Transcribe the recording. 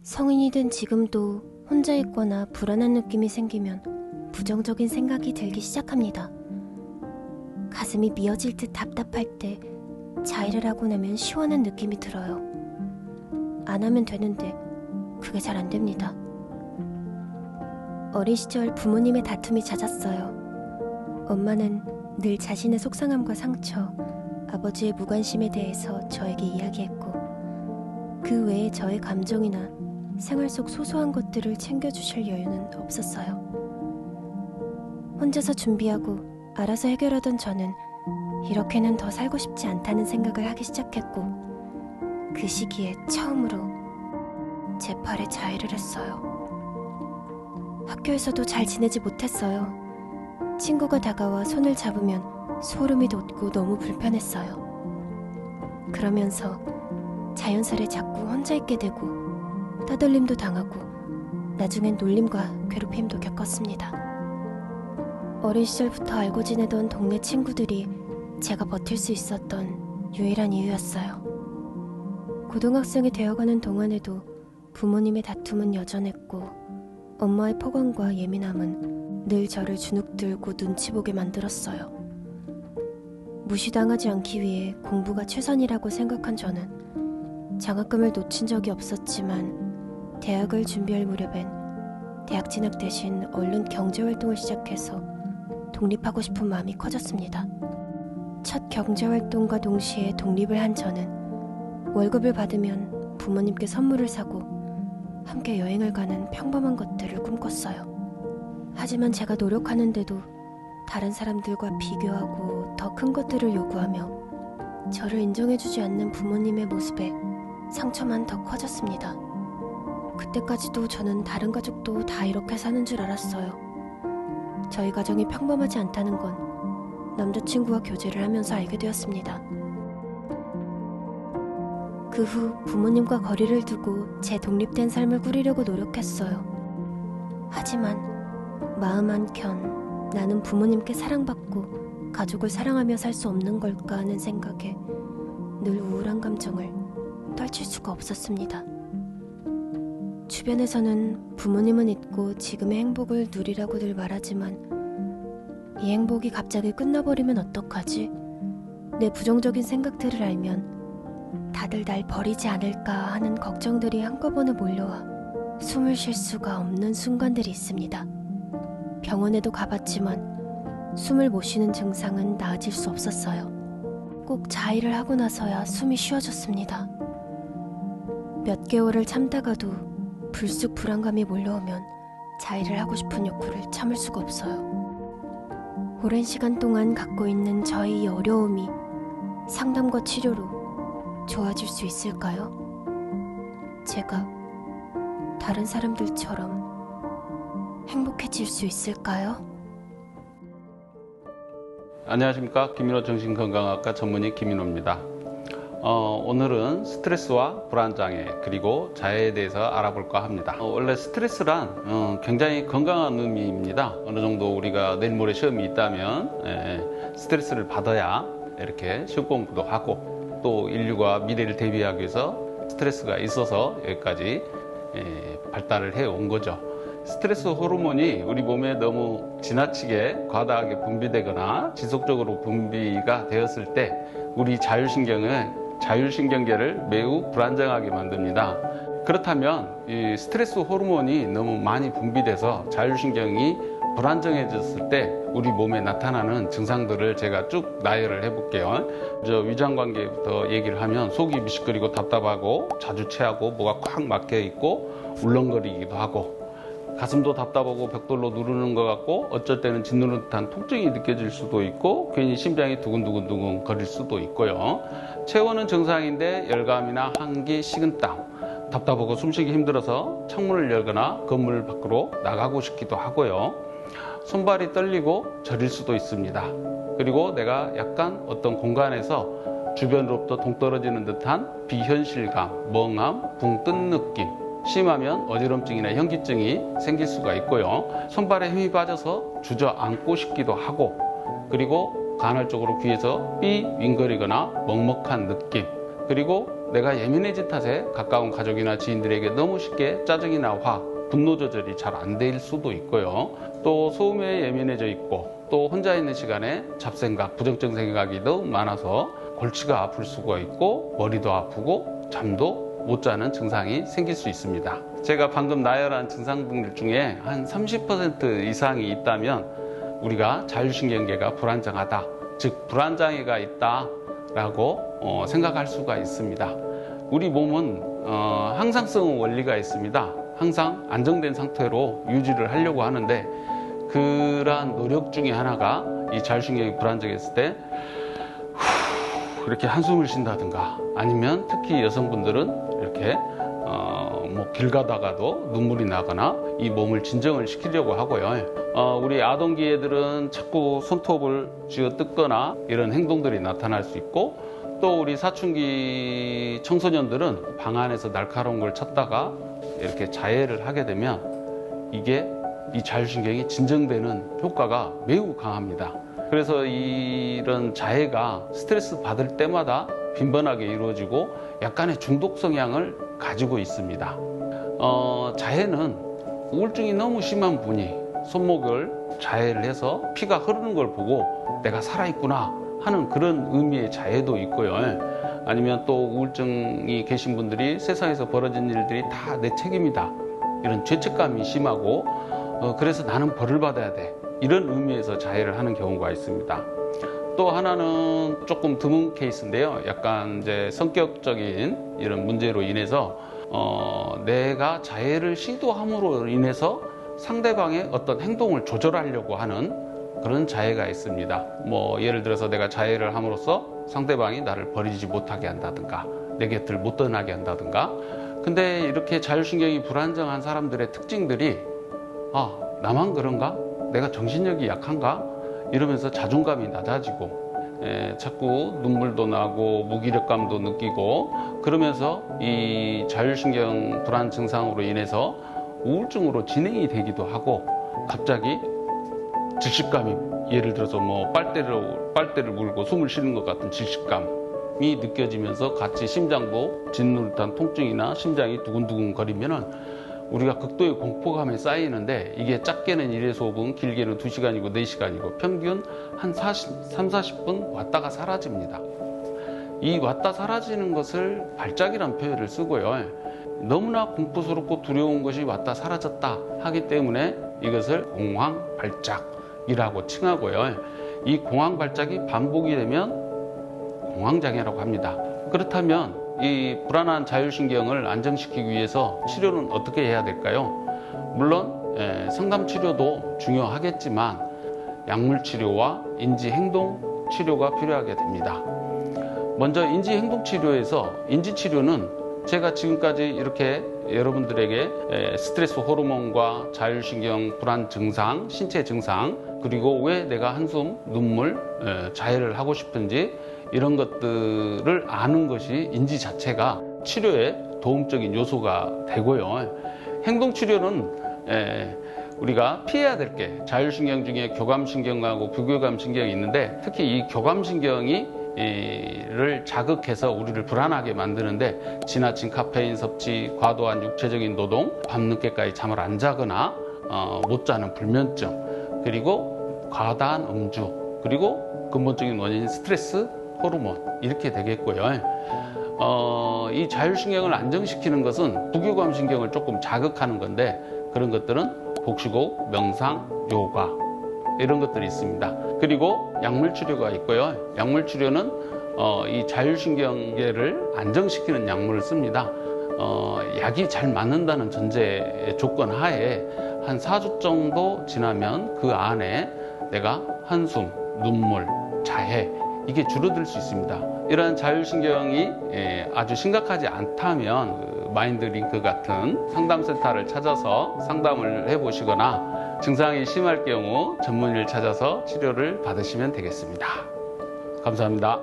성인이 된 지금도 혼자 있거나 불안한 느낌이 생기면 부정적인 생각이 들기 시작합니다. 가슴이 미어질 듯 답답할 때 자해를 하고 나면 시원한 느낌이 들어요. 안 하면 되는데 그게 잘 안 됩니다. 어린 시절 부모님의 다툼이 잦았어요. 엄마는 늘 자신의 속상함과 상처, 아버지의 무관심에 대해서 저에게 이야기했고, 그 외에 저의 감정이나 생활 속 소소한 것들을 챙겨주실 여유는 없었어요. 혼자서 준비하고 알아서 해결하던 저는 이렇게는 더 살고 싶지 않다는 생각을 하기 시작했고, 그 시기에 처음으로 제 팔에 자해를 했어요. 학교에서도 잘 지내지 못했어요. 친구가 다가와 손을 잡으면 소름이 돋고 너무 불편했어요. 그러면서 자연스레 자꾸 혼자 있게 되고 따돌림도 당하고 나중엔 놀림과 괴롭힘도 겪었습니다. 어린 시절부터 알고 지내던 동네 친구들이 제가 버틸 수 있었던 유일한 이유였어요. 고등학생이 되어가는 동안에도 부모님의 다툼은 여전했고 엄마의 폭언과 예민함은 늘 저를 주눅들고 눈치 보게 만들었어요. 무시당하지 않기 위해 공부가 최선이라고 생각한 저는 장학금을 놓친 적이 없었지만 대학을 준비할 무렵엔 대학 진학 대신 얼른 경제활동을 시작해서 독립하고 싶은 마음이 커졌습니다. 첫 경제활동과 동시에 독립을 한 저는 월급을 받으면 부모님께 선물을 사고 함께 여행을 가는 평범한 것들을 꿈꿨어요. 하지만 제가 노력하는데도 다른 사람들과 비교하고 더 큰 것들을 요구하며 저를 인정해주지 않는 부모님의 모습에 상처만 더 커졌습니다. 그때까지도 저는 다른 가족도 다 이렇게 사는 줄 알았어요. 저희 가정이 평범하지 않다는 건 남자친구와 교제를 하면서 알게 되었습니다. 그 후 부모님과 거리를 두고 제 독립된 삶을 꾸리려고 노력했어요. 하지만 마음 한켠 나는 부모님께 사랑받고 가족을 사랑하며 살 수 없는 걸까 하는 생각에 늘 우울한 감정을 떨칠 수가 없었습니다. 주변에서는 부모님은 있고 지금의 행복을 누리라고들 말하지만 이 행복이 갑자기 끝나버리면 어떡하지? 내 부정적인 생각들을 알면 다들 날 버리지 않을까 하는 걱정들이 한꺼번에 몰려와 숨을 쉴 수가 없는 순간들이 있습니다. 병원에도 가봤지만 숨을 못 쉬는 증상은 나아질 수 없었어요. 꼭 자해를 하고 나서야 숨이 쉬어졌습니다. 몇 개월을 참다가도 불쑥 불안감이 몰려오면 자해를 하고 싶은 욕구를 참을 수가 없어요. 오랜 시간 동안 갖고 있는 저의 이 어려움이 상담과 치료로 좋아질 수 있을까요? 제가 다른 사람들처럼 행복해질 수 있을까요? 안녕하십니까. 김민호 정신건강학과 전문의 김민호입니다. 오늘은 스트레스와 불안장애 그리고 자해에 대해서 알아볼까 합니다. 원래 스트레스란 굉장히 건강한 의미입니다. 어느 정도 우리가 내일 모레 시험이 있다면 스트레스를 받아야 이렇게 시험 공부도 하고 또 인류가 미래를 대비하기 위해서 스트레스가 있어서 여기까지 발달을 해온 거죠. 스트레스 호르몬이 우리 몸에 너무 지나치게 과다하게 분비되거나 지속적으로 분비가 되었을 때 우리 자율신경계를 매우 불안정하게 만듭니다. 그렇다면 이 스트레스 호르몬이 너무 많이 분비돼서 자율신경이 불안정해졌을 때 우리 몸에 나타나는 증상들을 제가 쭉 나열을 해볼게요. 먼저 위장관계부터 얘기를 하면 속이 미식거리고 답답하고 자주 체하고 뭐가 꽉 막혀 있고 울렁거리기도 하고 가슴도 답답하고 벽돌로 누르는 것 같고 어쩔 때는 짓누르는 듯한 통증이 느껴질 수도 있고 괜히 심장이 두근두근 거릴 수도 있고요. 체온은 정상인데 열감이나 한기, 식은땀, 답답하고 숨쉬기 힘들어서 창문을 열거나 건물 밖으로 나가고 싶기도 하고요. 손발이 떨리고 저릴 수도 있습니다. 그리고 내가 약간 어떤 공간에서 주변으로부터 동떨어지는 듯한 비현실감, 멍함, 붕 뜬 느낌, 심하면 어지럼증이나 현기증이 생길 수가 있고요. 손발에 힘이 빠져서 주저앉고 싶기도 하고 그리고 간헐적으로 귀에서 삐 윙거리거나 먹먹한 느낌 그리고 내가 예민해진 탓에 가까운 가족이나 지인들에게 너무 쉽게 짜증이나 화, 분노 조절이 잘 안 될 수도 있고요. 또 소음에 예민해져 있고 또 혼자 있는 시간에 잡생각, 부정적 생각이 너무 많아서 골치가 아플 수가 있고 머리도 아프고 잠도 못 자는 증상이 생길 수 있습니다. 제가 방금 나열한 증상들 중에 한 30% 이상이 있다면 우리가 자율신경계가 불안정하다, 즉 불안장애가 있다라고 생각할 수가 있습니다. 우리 몸은 항상성 원리가 있습니다. 항상 안정된 상태로 유지를 하려고 하는데 그러한 노력 중에 하나가 이 자율신경이 불안정했을 때 이렇게 한숨을 쉰다든가 아니면 특히 여성분들은 이렇게 뭐 길 가다가도 눈물이 나거나 이 몸을 진정을 시키려고 하고요. 우리 아동기애들은 자꾸 손톱을 쥐어 뜯거나 이런 행동들이 나타날 수 있고 또 우리 사춘기 청소년들은 방 안에서 날카로운 걸 찾다가 이렇게 자해를 하게 되면 이게 이 자율신경이 진정되는 효과가 매우 강합니다. 그래서 이런 자해가 스트레스 받을 때마다 빈번하게 이루어지고 약간의 중독 성향을 가지고 있습니다. 자해는 우울증이 너무 심한 분이 손목을 자해를 해서 피가 흐르는 걸 보고 내가 살아있구나 하는 그런 의미의 자해도 있고요. 아니면 또 우울증이 계신 분들이 세상에서 벌어진 일들이 다 내 책임이다, 이런 죄책감이 심하고 그래서 나는 벌을 받아야 돼, 이런 의미에서 자해를 하는 경우가 있습니다. 또 하나는 조금 드문 케이스인데요. 약간 이제 성격적인 이런 문제로 인해서 내가 자해를 시도함으로 인해서 상대방의 어떤 행동을 조절하려고 하는 그런 자해가 있습니다. 뭐 예를 들어서 내가 자해를 함으로써 상대방이 나를 버리지 못하게 한다든가 내 곁을 못 떠나게 한다든가. 근데 이렇게 자율신경이 불안정한 사람들의 특징들이 나만 그런가? 내가 정신력이 약한가? 이러면서 자존감이 낮아지고 자꾸 눈물도 나고 무기력감도 느끼고 그러면서 이 자율신경 불안 증상으로 인해서 우울증으로 진행이 되기도 하고 갑자기 질식감이, 예를 들어서 뭐 빨대를 물고 숨을 쉬는 것 같은 질식감이 느껴지면서 같이 심장도 짓누르듯한 통증이나 심장이 두근두근 거리면은 우리가 극도의 공포감에 쌓이는데 이게 작게는 1에서 5분, 길게는 2시간이고 4시간이고 평균 한 30-40분 왔다가 사라집니다. 이 왔다 사라지는 것을 발작이라는 표현을 쓰고요. 너무나 공포스럽고 두려운 것이 왔다 사라졌다 하기 때문에 이것을 공황발작이라고 칭하고요. 이 공황발작이 반복이 되면 공황장애라고 합니다. 그렇다면 이 불안한 자율신경을 안정시키기 위해서 치료는 어떻게 해야 될까요? 물론 상담치료도 중요하겠지만 약물치료와 인지행동치료가 필요하게 됩니다. 먼저 인지행동치료에서 인지치료는 제가 지금까지 이렇게 여러분들에게 스트레스 호르몬과 자율신경 불안 증상, 신체 증상, 그리고 왜 내가 한숨, 눈물, 자해를 하고 싶은지 이런 것들을 아는 것이 인지 자체가 치료에 도움적인 요소가 되고요. 행동치료는 우리가 피해야 될 게 자율신경 중에 교감신경하고 부교감신경이 있는데 특히 이 교감신경을 자극해서 우리를 불안하게 만드는데 지나친 카페인 섭취, 과도한 육체적인 노동, 밤늦게까지 잠을 안 자거나 못 자는 불면증, 그리고 과다한 음주, 그리고 근본적인 원인인 스트레스 호르몬, 이렇게 되겠고요. 이 자율신경을 안정시키는 것은 부교감신경을 조금 자극하는 건데 그런 것들은 복식호흡, 명상, 요가 이런 것들이 있습니다. 그리고 약물치료가 있고요. 약물치료는 이 자율신경계를 안정시키는 약물을 씁니다. 약이 잘 맞는다는 전제 조건 하에 한 4주 정도 지나면 그 안에 내가 한숨, 눈물, 자해 이게 줄어들 수 있습니다. 이러한 자율신경이 아주 심각하지 않다면 마인드링크 같은 상담센터를 찾아서 상담을 해보시거나 증상이 심할 경우 전문의를 찾아서 치료를 받으시면 되겠습니다. 감사합니다.